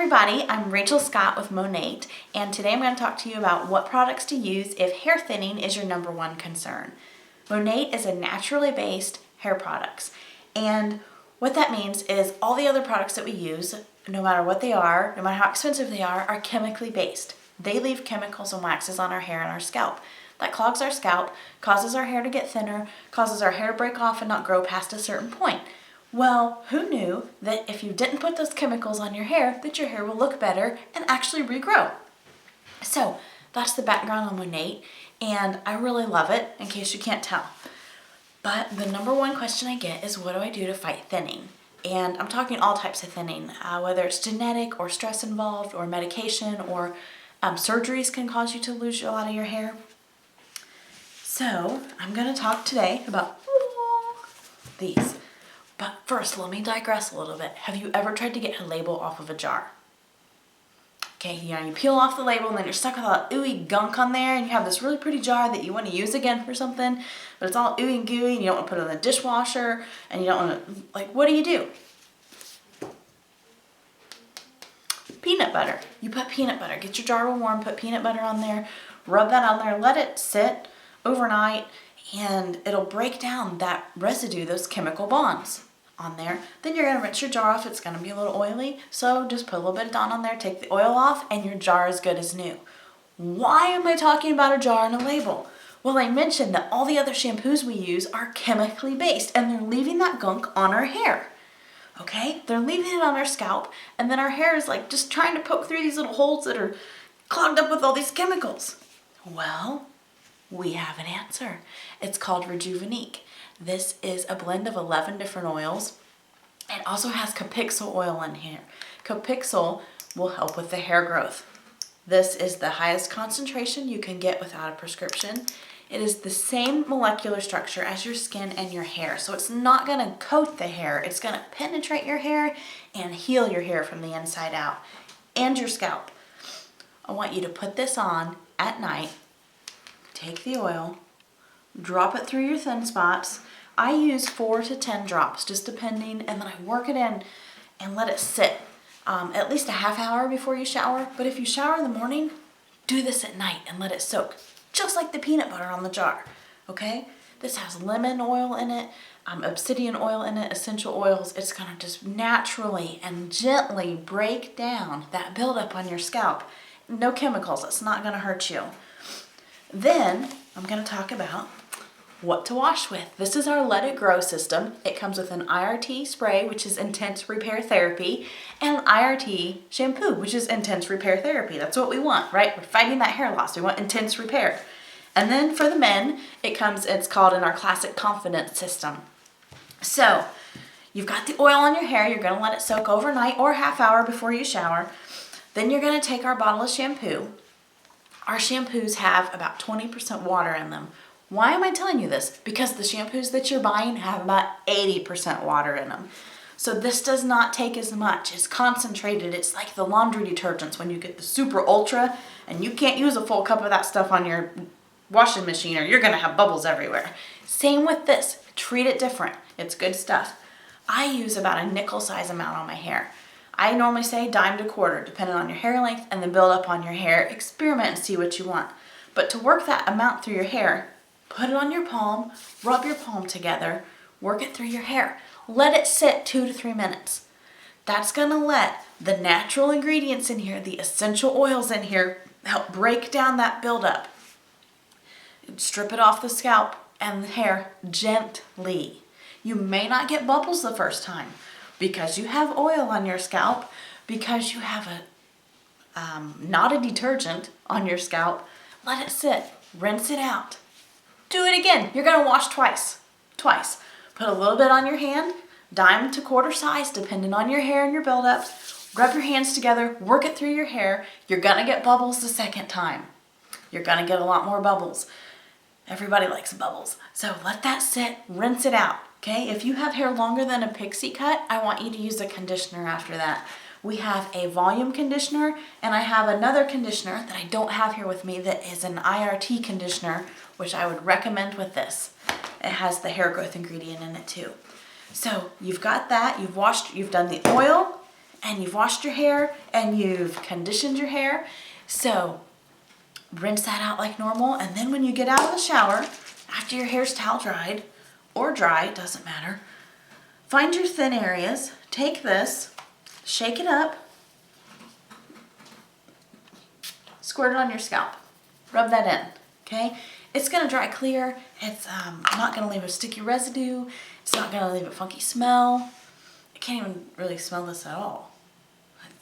everybody, I'm Rachel Scott with Monat, and today I'm going to talk to you about what products to use if hair thinning is your number one concern. Monat is a naturally based hair products, and what that means is all the other products that we use, no matter what they are, no matter how expensive they are chemically based. They leave chemicals and waxes on our hair and our scalp. That clogs our scalp, causes our hair to get thinner, causes our hair to break off and not grow past a certain point. Well, who knew that if you didn't put those chemicals on your hair, that your hair will look better and actually regrow? So that's the background on Monat, and I really love it, in case you can't tell. But the number one question I get is, what do I do to fight thinning? And I'm talking all types of thinning, whether it's genetic or stress involved or medication or surgeries can cause you to lose a lot of your hair. So I'm going to talk today about these. But first, let me digress a little bit. Have you ever tried to get a label off of a jar? Okay, you peel off the label and then you're stuck with all that ooey gunk on there, and you have this really pretty jar that you want to use again for something, but it's all ooey and gooey and you don't want to put it in the dishwasher, and you don't want to, what do? Peanut butter. You put peanut butter. Get your jar warm, put peanut butter on there, rub that on there, let it sit overnight, and it'll break down that residue, those chemical bonds on there. Then you're going to rinse your jar off. It's going to be a little oily, so just put a little bit of Dawn on there, take the oil off, and your jar is good as new. Why am I talking about a jar and a label? Well, I mentioned that all the other shampoos we use are chemically based, and they're leaving that gunk on our hair. Okay? They're leaving it on our scalp, and then our hair is like just trying to poke through these little holes that are clogged up with all these chemicals. Well, we have an answer. It's called Rejuvenique. This is a blend of 11 different oils. It also has Capixyl oil in here. Capixyl will help with the hair growth. This is the highest concentration you can get without a prescription. It is the same molecular structure as your skin and your hair, so it's not going to coat the hair. It's going to penetrate your hair and heal your hair from the inside out, and your scalp. I want you to put this on at night. Take the oil, drop it through your thin spots. I use 4 to 10 drops, just depending, and then I work it in and let it sit at least a half hour before you shower. But if you shower in the morning, do this at night and let it soak, just like the peanut butter on the jar, okay? This has lemon oil in it, obsidian oil in it, essential oils. It's gonna just naturally and gently break down that buildup on your scalp. No chemicals, it's not gonna hurt you. Then I'm going to talk about what to wash with. This is our Let It Grow system. It comes with an IRT Spray, which is intense repair therapy, and an IRT Shampoo, which is intense repair therapy. That's what we want, right? We're fighting that hair loss. We want intense repair. And then for the men, it's called in our Classic Confidence system. So you've got the oil on your hair. You're going to let it soak overnight or a half hour before you shower. Then you're going to take our bottle of shampoo. Our shampoos have about 20% water in them. Why am I telling you this? Because the shampoos that you're buying have about 80% water in them. So this does not take as much. It's concentrated. It's like the laundry detergents when you get the super ultra, and you can't use a full cup of that stuff on your washing machine or you're going to have bubbles everywhere. Same with this. Treat it different. It's good stuff. I use about a nickel size amount on my hair. I normally say dime to quarter, depending on your hair length and the buildup on your hair. Experiment and see what you want. But to work that amount through your hair, put it on your palm, rub your palm together, work it through your hair. Let it sit 2 to 3 minutes. That's going to let the natural ingredients in here, the essential oils in here, help break down that buildup. Strip it off the scalp and the hair gently. You may not get bubbles the first time, because you have oil on your scalp, because you have not a detergent on your scalp. Let it sit, rinse it out. Do it again. You're gonna wash twice. Put a little bit on your hand, dime to quarter size, depending on your hair and your buildup. Rub your hands together, work it through your hair. You're gonna get bubbles the second time. You're gonna get a lot more bubbles. Everybody likes bubbles. So let that sit, rinse it out. Okay, if you have hair longer than a pixie cut, I want you to use a conditioner after that. We have a volume conditioner, and I have another conditioner that I don't have here with me that is an IRT conditioner, which I would recommend with this. It has the hair growth ingredient in it too. So you've got that, you've done the oil and you've washed your hair and you've conditioned your hair. So rinse that out like normal, and then when you get out of the shower, after your hair's towel dried or dry, it doesn't matter, find your thin areas, take this, shake it up, squirt it on your scalp, rub that in, okay? It's gonna dry clear, it's not gonna leave a sticky residue, it's not gonna leave a funky smell. I can't even really smell this at all.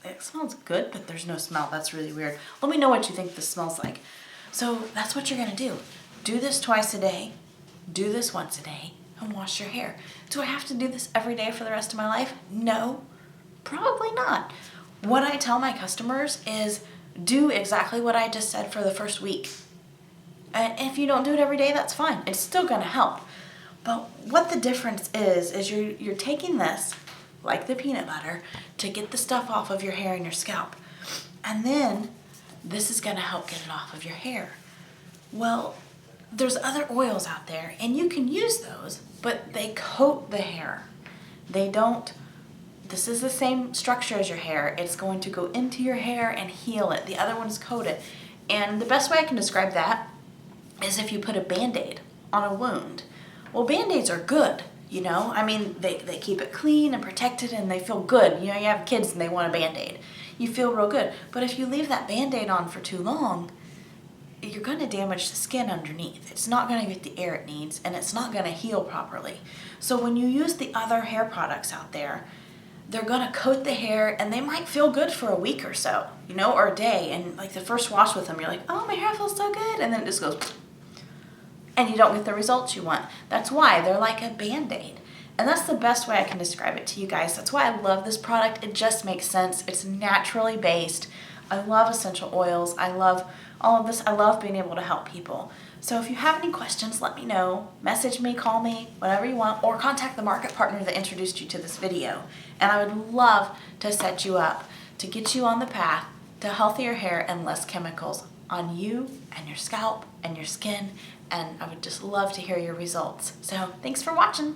It smells good, but there's no smell. That's really weird. Let me know what you think this smells like. So that's what you're gonna do. Do this twice a day, do this once a day, and wash your hair. Do I have to do this every day for the rest of my life? No, probably not. What I tell my customers is do exactly what I just said for the first week. And if you don't do it every day, that's fine. It's still gonna help. But what the difference is you're taking this, like the peanut butter, to get the stuff off of your hair and your scalp. And then this is gonna help get it off of your hair. Well, there's other oils out there, and you can use those, but they coat the hair. They don't, this is the same structure as your hair. It's going to go into your hair and heal it. The other one's coated. And the best way I can describe that is if you put a Band-Aid on a wound. Well, Band-Aids are good, you know? I mean, they keep it clean and protected and they feel good. You know, you have kids and they want a Band-Aid. You feel real good. But if you leave that Band-Aid on for too long, you're gonna damage the skin underneath. It's not gonna get the air it needs, and it's not gonna heal properly. So when you use the other hair products out there, they're gonna coat the hair and they might feel good for a week or so, you know, or a day. And like the first wash with them, you're like, oh, my hair feels so good. And then it just goes, and you don't get the results you want. That's why they're like a Band-Aid. And that's the best way I can describe it to you guys. That's why I love this product. It just makes sense. It's naturally based. I love essential oils. I love all of this. I love being able to help people. So if you have any questions, let me know. Message me, call me, whatever you want, or contact the market partner that introduced you to this video. And I would love to set you up to get you on the path to healthier hair and less chemicals on you and your scalp and your skin. And I would just love to hear your results. So thanks for watching.